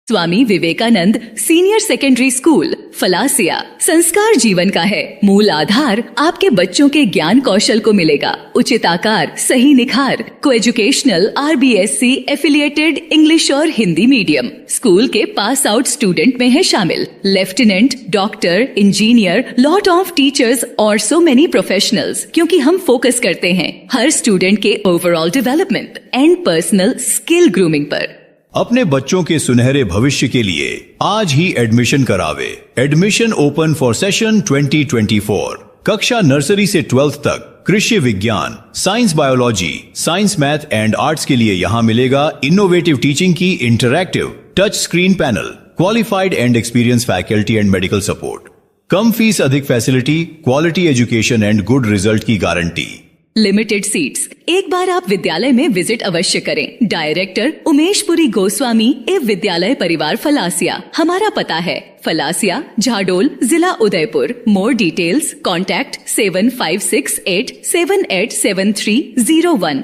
Swami Vivekananda senior secondary school Phalasia संस्कार जीवन का है। मूल आधार आपके बच्चों के ज्ञान कौशल को मिलेगा। उचित आकार, सही निखार, कोएजुकेशनल, RBSC एफिलिएटेड इंग्लिश और हिंदी मीडियम। स्कूल के पास आउट स्टूडेंट में है शामिल lieutenant, doctor, engineer, lot of teachers और सो मेनी प्रोफेशनल्स, क्योंकि हम फोकस करते हैं हर स्टूडेंट के overall development and personal skill grooming पर। अपने बच्चों के सुनहरे भविष्य के लिए आज ही एडमिशन करावे। Admission open for session 2024। कक्षा नर्सरी से 12th तक कृषि विज्ञान, science biology, science math and arts के लिए यहाँ मिलेगा इनोवेटिव टीचिंग की interactive touch screen panel, qualified and experience faculty and medical support. कम फीस, अधिक facility, quality education and good result की गारंटी। Limited seats. एक बार आप विद्यालय में विजिट अवश्य करें। डायरेक्टर उमेशपुरी गोस्वामी एवं विद्यालय परिवार फलासिया। हमारा पता है फलासिया, झाडोल, जिला Udaipur. More details contact 7568787301।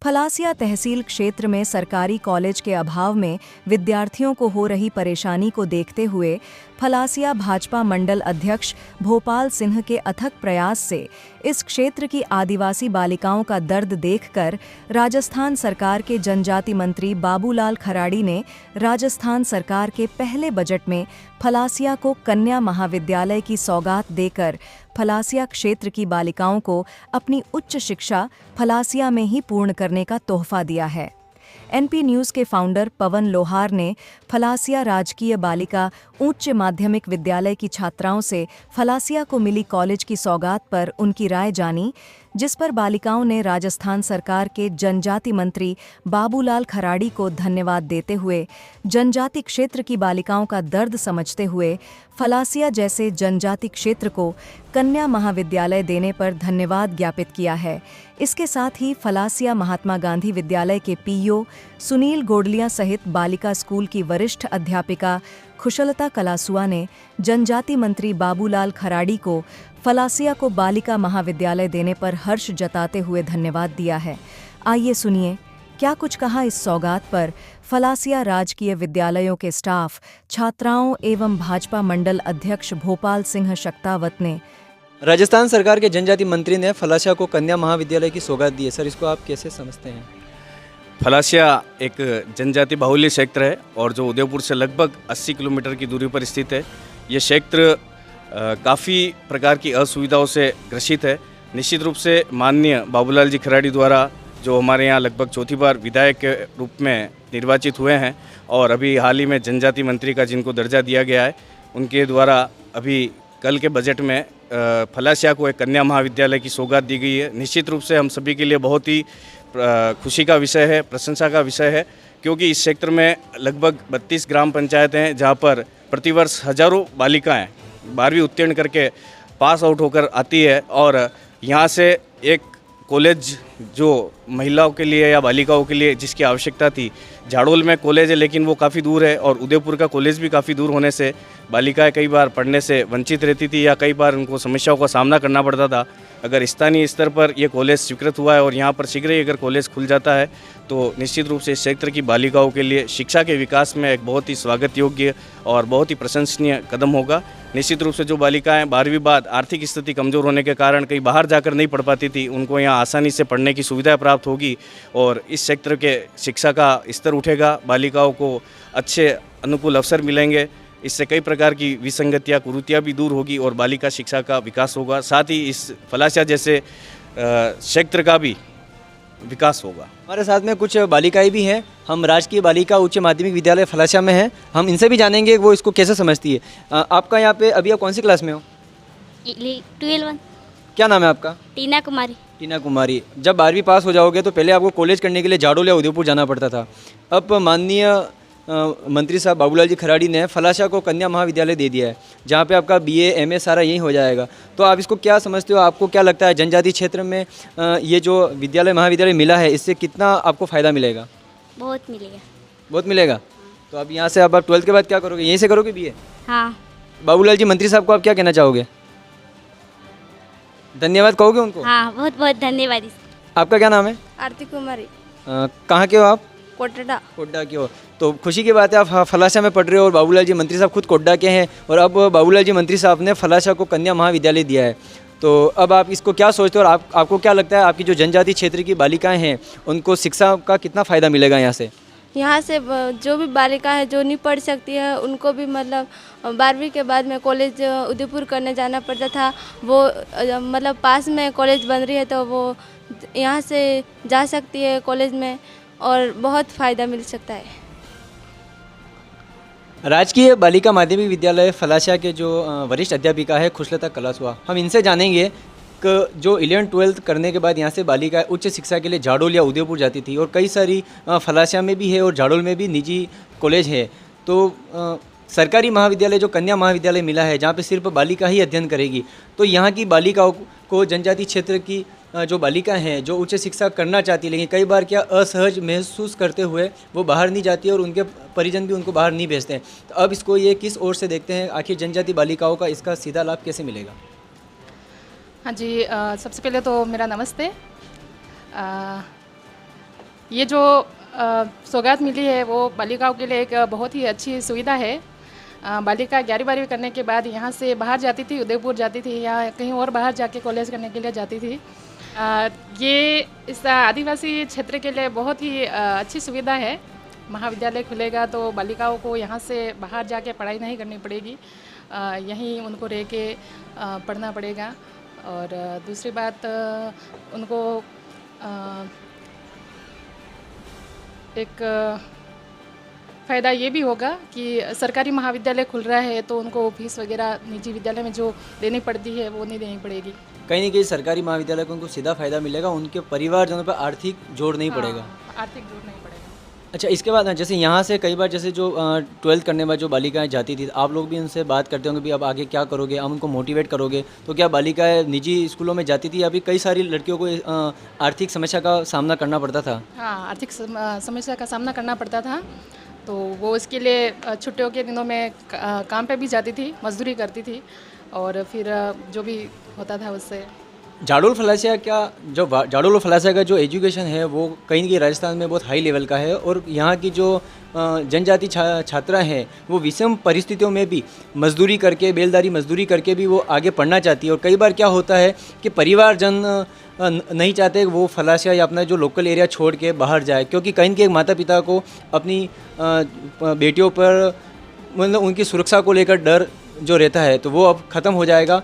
Phalasia तहसील क्षेत्र में सरकारी कॉलेज के अभाव में विद्यार्थियों को हो रही परेशानी को देखते हुए फलासिया भाजपा मंडल अध्यक्ष भोपाल सिंह के अथक प्रयास से इस क्षेत्र की आदिवासी बालिकाओं का दर्द देखकर राजस्थान सरकार के जनजाति मंत्री बाबूलाल खराड़ी ने राजस्थान सरकार के पहले बजट में फलासिया को कन्या महाविद्यालय की सौगात देकर फलासिया क्षेत्र की बालिकाओं को अपनी उच्च शिक्षा फलासिया में ही पूर्ण करने का तोहफा दिया है। NP न्यूज़ के फाउंडर पवन लोहार ने फलासिया राजकीय बालिका उच्च माध्यमिक विद्यालय की छात्राओं से फलासिया को मिली कॉलेज की सौगात पर उनकी राय जानी, जिस पर बालिकाओं ने राजस्थान सरकार के जनजाति मंत्री बाबूलाल खराड़ी को धन्यवाद देते हुए जनजाति क्षेत्र की बालिकाओं का दर्द समझते हुए फलासिया जैसे जनजाति क्षेत्र को कन्या महाविद्यालय देने पर धन्यवाद ज्ञापित किया है। इसके साथ ही फलासिया महात्मा गांधी विद्यालय के PO सुनील गोडलिया सहित बालिका स्कूल की वरिष्ठ अध्यापिका खुशलता कलासुआ ने जनजाति मंत्री बाबूलाल खराड़ी को फलासिया को बालिका महाविद्यालय देने पर हर्ष जताते हुए धन्यवाद दिया है। आइए सुनिए क्या कुछ कहा इस सौगात पर फलासिया राजकीय विद्यालयों के स्टाफ, छात्राओं एवं भाजपा मंडल अध्यक्ष भोपाल सिंह शक्तावत ने। राजस्थान सरकार के जनजाति मंत्री ने फलासिया को कन्या महाविद्यालय की सौगात दी है। सर, इसको आप कैसे समझते हैं? फलासिया एक जनजाति बाहुल्य क्षेत्र है और जो उदयपुर से लगभग 80 किलोमीटर की दूरी पर स्थित है। ये क्षेत्र काफ़ी प्रकार की असुविधाओं से ग्रसित है। निश्चित रूप से माननीय बाबूलाल जी खराड़ी द्वारा जो हमारे यहाँ लगभग चौथी बार विधायक के रूप में निर्वाचित हुए हैं और अभी हाल ही में जनजाति मंत्री का जिनको दर्जा दिया गया है, उनके द्वारा अभी कल के बजट में फलासिया को एक कन्या महाविद्यालय की सौगात दी गई है। निश्चित रूप से हम सभी के लिए बहुत ही खुशी का विषय है, प्रशंसा का विषय है, क्योंकि इस क्षेत्र में लगभग 32 ग्राम पंचायतें हैं जहाँ पर प्रतिवर्ष हजारों बालिकाएँ 12वीं उत्तीर्ण करके पास आउट होकर आती है और यहाँ से एक कॉलेज जो महिलाओं के लिए या बालिकाओं के लिए जिसकी आवश्यकता थी, झाड़ोल में कॉलेज है लेकिन वो काफ़ी दूर है और उदयपुर का कॉलेज भी काफ़ी दूर होने से बालिकाएं कई बार पढ़ने से वंचित रहती थी या कई बार उनको समस्याओं का सामना करना पड़ता था। अगर स्थानीय स्तर पर ये कॉलेज स्वीकृत हुआ है और यहाँ पर शीघ्र ही अगर कॉलेज खुल जाता है तो निश्चित रूप से इस क्षेत्र की बालिकाओं के लिए शिक्षा के विकास में एक बहुत ही स्वागत योग्य और बहुत ही प्रशंसनीय कदम होगा। निश्चित रूप से जो बालिकाएं 12वीं बाद आर्थिक स्थिति कमज़ोर होने के कारण कहीं बाहर जाकर नहीं पढ़ पाती थी, उनको यहाँ आसानी से पढ़ने की सुविधा प्राप्त होगी और इस क्षेत्र के शिक्षा का स्तर उठेगा, बालिकाओं को अच्छे अनुकूल अवसर मिलेंगे। इससे कई प्रकार की विसंगतियाँ, कुरीतियाँ भी दूर होगी और बालिका शिक्षा का विकास होगा। साथ ही इस फलासिया जैसे क्षेत्र का भी विकास होगा। हमारे साथ में कुछ बालिकाएं भी हैं। हम राजकीय बालिका उच्च माध्यमिक विद्यालय फलासिया में हैं। हम इनसे भी जानेंगे वो इसको कैसे समझती है। आपका यहाँ पे अभी आप कौन सी क्लास में हो? 12वीं। क्या नाम है आपका? टीना कुमारी। टीना कुमारी। जब 12वीं पास हो जाओगे तो पहले आपको कॉलेज करने के लिए झाड़ोल या उदयपुर जाना पड़ता था। अब माननीय मंत्री साहब बाबूलाल जी खराड़ी ने फलासिया को कन्या महाविद्यालय दे दिया है, जहाँ पे आपका BA MA सारा यहीं हो जाएगा। तो आप इसको क्या समझते हो? आपको क्या लगता है जनजाति क्षेत्र में ये जो विद्यालय महाविद्यालय मिला है, इससे कितना आपको फ़ायदा मिलेगा? बहुत मिलेगा। बहुत मिलेगा। तो अब यहाँ से अब आप 12th के बाद क्या करोगे? यहीं से करोगे BA? हाँ। बाबूलाल जी मंत्री साहब को आप क्या कहना चाहोगे? धन्यवाद कहोगे उनको? हाँ, बहुत बहुत धन्यवाद। आपका क्या नाम है? आरती कुमारी, कहाँ के हो आप? कोटड़ा। कोड्डा के हो। तो खुशी की बात है आप फलासा में पढ़ रहे हो और बाबूलाल जी मंत्री साहब खुद कोड्डा के हैं और अब बाबूलाल जी मंत्री साहब ने फलासा को कन्या महाविद्यालय दिया है। तो अब आप इसको क्या सोचते हो और आपको क्या लगता है आपकी जो जनजाति क्षेत्र की बालिकाएं हैं उनको शिक्षा का कितना फ़ायदा मिलेगा यहाँ से? यहाँ से जो भी बालिका है जो नहीं पढ़ सकती है उनको भी मतलब 12वीं के बाद में कॉलेज उदयपुर करने जाना पड़ता था, वो मतलब पास में कॉलेज बन रही है तो वो यहाँ से जा सकती है कॉलेज में और बहुत फ़ायदा मिल सकता है। राजकीय बालिका माध्यमिक विद्यालय फलासा के जो वरिष्ठ अध्यापिका है खुशलता कलासुआ, हम इनसे जानेंगे कि जो 11th-12th करने के बाद यहाँ से बालिका उच्च शिक्षा के लिए झाड़ोल या उदयपुर जाती थी और कई सारी फलासा में भी है और झाड़ोल में भी निजी कॉलेज है, तो सरकारी महाविद्यालय जो कन्या महाविद्यालय मिला है जहाँ पे सिर्फ बालिका ही अध्ययन करेगी, तो यहाँ की बालिकाओं को जनजाति क्षेत्र की जो बालिका हैं जो उच्च शिक्षा करना चाहती है लेकिन कई बार क्या असहज महसूस करते हुए वो बाहर नहीं जाती और उनके परिजन भी उनको बाहर नहीं भेजते हैं। तो अब इसको ये किस ओर से देखते हैं, आखिर जनजाति बालिकाओं का इसका सीधा लाभ कैसे मिलेगा? हाँ जी, सबसे पहले तो मेरा नमस्ते। ये जो सौगात मिली है वो बालिकाओं के लिए एक बहुत ही अच्छी सुविधा है। बालिका 11वीं करने के बाद यहाँ से बाहर जाती थी, उदयपुर जाती थी या कहीं और बाहर जाके कॉलेज करने के लिए जाती थी। ये इस आदिवासी क्षेत्र के लिए बहुत ही अच्छी सुविधा है। महाविद्यालय खुलेगा तो बालिकाओं को यहाँ से बाहर जाके पढ़ाई नहीं करनी पड़ेगी, यहीं उनको रह के पढ़ना पड़ेगा। और दूसरी बात उनको एक फ़ायदा ये भी होगा कि सरकारी महाविद्यालय खुल रहा है तो उनको फीस वगैरह निजी विद्यालय में जो देनी पड़ती है वो नहीं देनी पड़ेगी। कहीं ना कहीं सरकारी महाविद्यालय को उनको सीधा फायदा मिलेगा, उनके परिवारजनों पर आर्थिक जोर नहीं पड़ेगा। आर्थिक जोर नहीं पड़ेगा। अच्छा, इसके बाद जैसे यहाँ से कई बार जैसे जो 12th करने के बाद जो बालिकाएं जाती थी, आप लोग भी उनसे बात करते होंगे भी अब आगे क्या करोगे, आप उनको मोटिवेट करोगे, तो क्या बालिकाएं निजी स्कूलों में जाती थी? अभी कई सारी लड़कियों को आर्थिक समस्या का सामना करना पड़ता था। हाँ, आर्थिक समस्या का सामना करना पड़ता था, तो वो इसके लिए छुट्टियों के दिनों में काम पे भी जाती थी, मजदूरी करती थी और फिर जो भी होता था उससे। झाड़ोल फलासा झाड़ोल फलासा का जो एजुकेशन है वो कहीं की राजस्थान में बहुत हाई लेवल का है और यहाँ की जो जनजाति छात्रा हैं वो विषम परिस्थितियों में भी मजदूरी करके, बेलदारी मजदूरी करके भी वो आगे पढ़ना चाहती है। और कई बार क्या होता है कि परिवारजन नहीं चाहते वो फलासा या अपना जो लोकल एरिया छोड़ के बाहर जाए, क्योंकि कहीं के माता पिता को अपनी बेटियों पर मतलब उनकी सुरक्षा को लेकर डर जो रहता है तो वो अब ख़त्म हो जाएगा।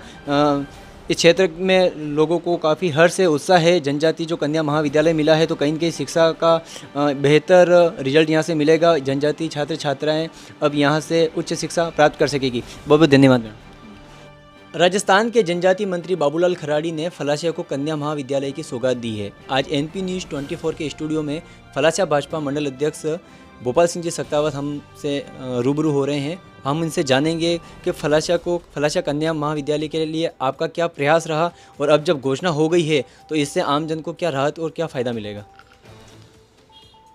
इस क्षेत्र में लोगों को काफ़ी हर्ष से उत्साह है। जनजाति जो कन्या महाविद्यालय मिला है तो कहीं न कहीं शिक्षा का बेहतर रिजल्ट यहाँ से मिलेगा। जनजाति छात्र छात्राएं अब यहाँ से उच्च शिक्षा प्राप्त कर सकेगी। बहुत बहुत धन्यवाद मैडम। राजस्थान के जनजाति मंत्री बाबूलाल खराड़ी ने फलासा को कन्या महाविद्यालय की सौगात दी है। आज NP News 24 के स्टूडियो में फलासा भाजपा मंडल अध्यक्ष भोपाल सिंह जी सक्तावत हमसे रूबरू हो रहे हैं। हम इनसे जानेंगे कि फलासा कन्या महाविद्यालय के लिए आपका क्या प्रयास रहा और अब जब घोषणा हो गई है तो इससे आम जन को क्या राहत और क्या फ़ायदा मिलेगा।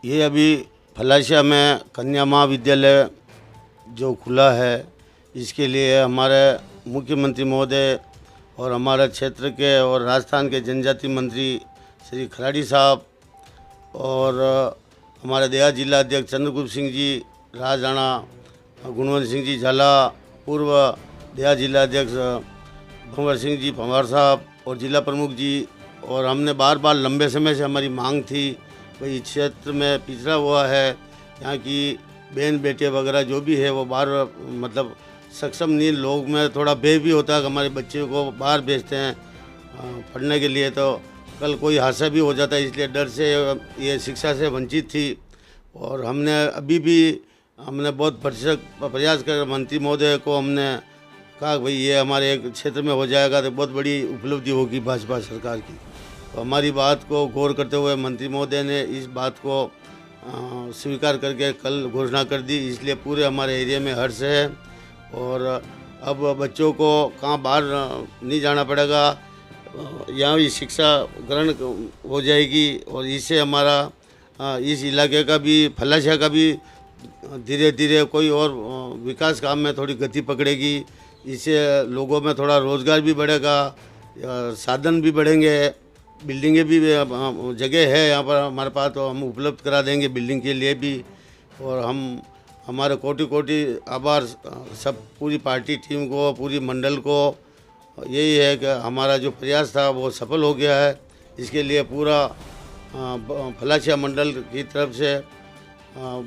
ये अभी फलासा में कन्या महाविद्यालय जो खुला है इसके लिए हमारे मुख्यमंत्री महोदय और हमारे क्षेत्र के और राजस्थान के जनजाति मंत्री श्री खराड़ी साहब और हमारे देहा जिला अध्यक्ष चंद्रगुप्त सिंह जी राजराणा, गुणवंत सिंह जी झाला, पूर्व देहा जिला अध्यक्ष भंवर सिंह जी पंवार साहब और जिला प्रमुख जी, और हमने बार बार लंबे समय से हमारी मांग थी भाई इस क्षेत्र में पिछड़ा हुआ है, यहाँ की बहन बेटे वगैरह जो भी है वो बाहर मतलब सक्षम नहीं लोग में थोड़ा भय भी होता है कि हमारे बच्चे को बाहर भेजते हैं पढ़ने के लिए तो कल कोई हादसा भी हो जाता है, इसलिए डर से ये शिक्षा से वंचित थी। और हमने अभी भी बहुत प्रयास कर मंत्री महोदय को हमने कहा भाई ये हमारे एक क्षेत्र में हो जाएगा तो बहुत बड़ी उपलब्धि होगी भाजपा सरकार की। तो हमारी बात को गौर करते हुए मंत्री महोदय ने इस बात को स्वीकार करके कल घोषणा कर दी, इसलिए पूरे हमारे एरिया में हर्ष है। और अब बच्चों को कहाँ बाहर नहीं जाना पड़ेगा, यहाँ भी शिक्षा ग्रहण हो जाएगी और इससे हमारा इस इलाके का भी फलासा का भी धीरे धीरे कोई और विकास काम में थोड़ी गति पकड़ेगी। इससे लोगों में थोड़ा रोज़गार भी बढ़ेगा, साधन भी बढ़ेंगे, बिल्डिंगें भी जगह है यहाँ पर हमारे पास, तो हम उपलब्ध करा देंगे बिल्डिंग के लिए भी। और हमारे कोटि कोटि आभार सब पूरी पार्टी टीम को, पूरी मंडल को। यही है कि हमारा जो प्रयास था वो सफल हो गया है। इसके लिए पूरा फलासिया मंडल की तरफ से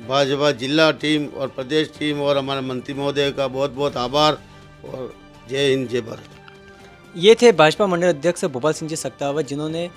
भाजपा जिला टीम और प्रदेश टीम और हमारे मंत्री महोदय का बहुत बहुत आभार। और जय हिंद, जय भारत। ये थे भाजपा मंडल अध्यक्ष भोपाल सिंह जी सक्तावत, जिन्होंने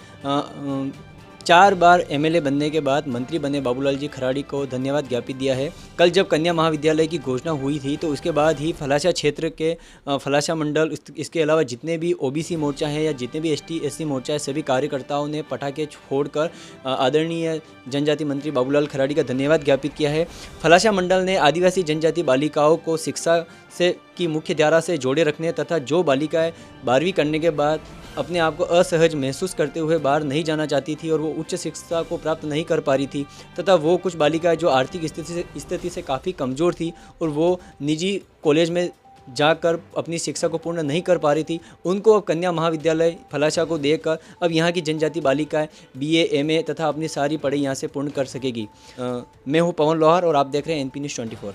4 बार एमएलए बनने के बाद मंत्री बने बाबूलाल जी खराड़ी को धन्यवाद ज्ञापित दिया है। कल जब कन्या महाविद्यालय की घोषणा हुई थी तो उसके बाद ही फलासिया क्षेत्र के फलासिया मंडल, इसके अलावा जितने भी ओबीसी मोर्चा हैं या जितने भी एसटी एससी मोर्चा है, सभी कार्यकर्ताओं ने पटाखे छोड़कर आदरणीय जनजाति मंत्री बाबूलाल खराड़ी का धन्यवाद ज्ञापित किया है। फलासिया मंडल ने आदिवासी जनजाति बालिकाओं को शिक्षा से की मुख्य धारा से जोड़े रखने तथा जो बालिकाएं 12वीं करने के बाद अपने आप को असहज महसूस करते हुए बाहर नहीं जाना चाहती थी और वो उच्च शिक्षा को प्राप्त नहीं कर पा रही थी, तथा वो कुछ बालिकाएं जो आर्थिक स्थिति से काफ़ी कमज़ोर थी और वो निजी कॉलेज में जाकर अपनी शिक्षा को पूर्ण नहीं कर पा रही थी, उनको अब कन्या महाविद्यालय फलासिया को देकर अब यहाँ की जनजाति बालिकाएं BA MA तथा अपनी सारी पढ़ाई यहाँ से पूर्ण कर सकेगी। मैं हूँ पवन लोहार और आप देख रहे हैं NP News 24।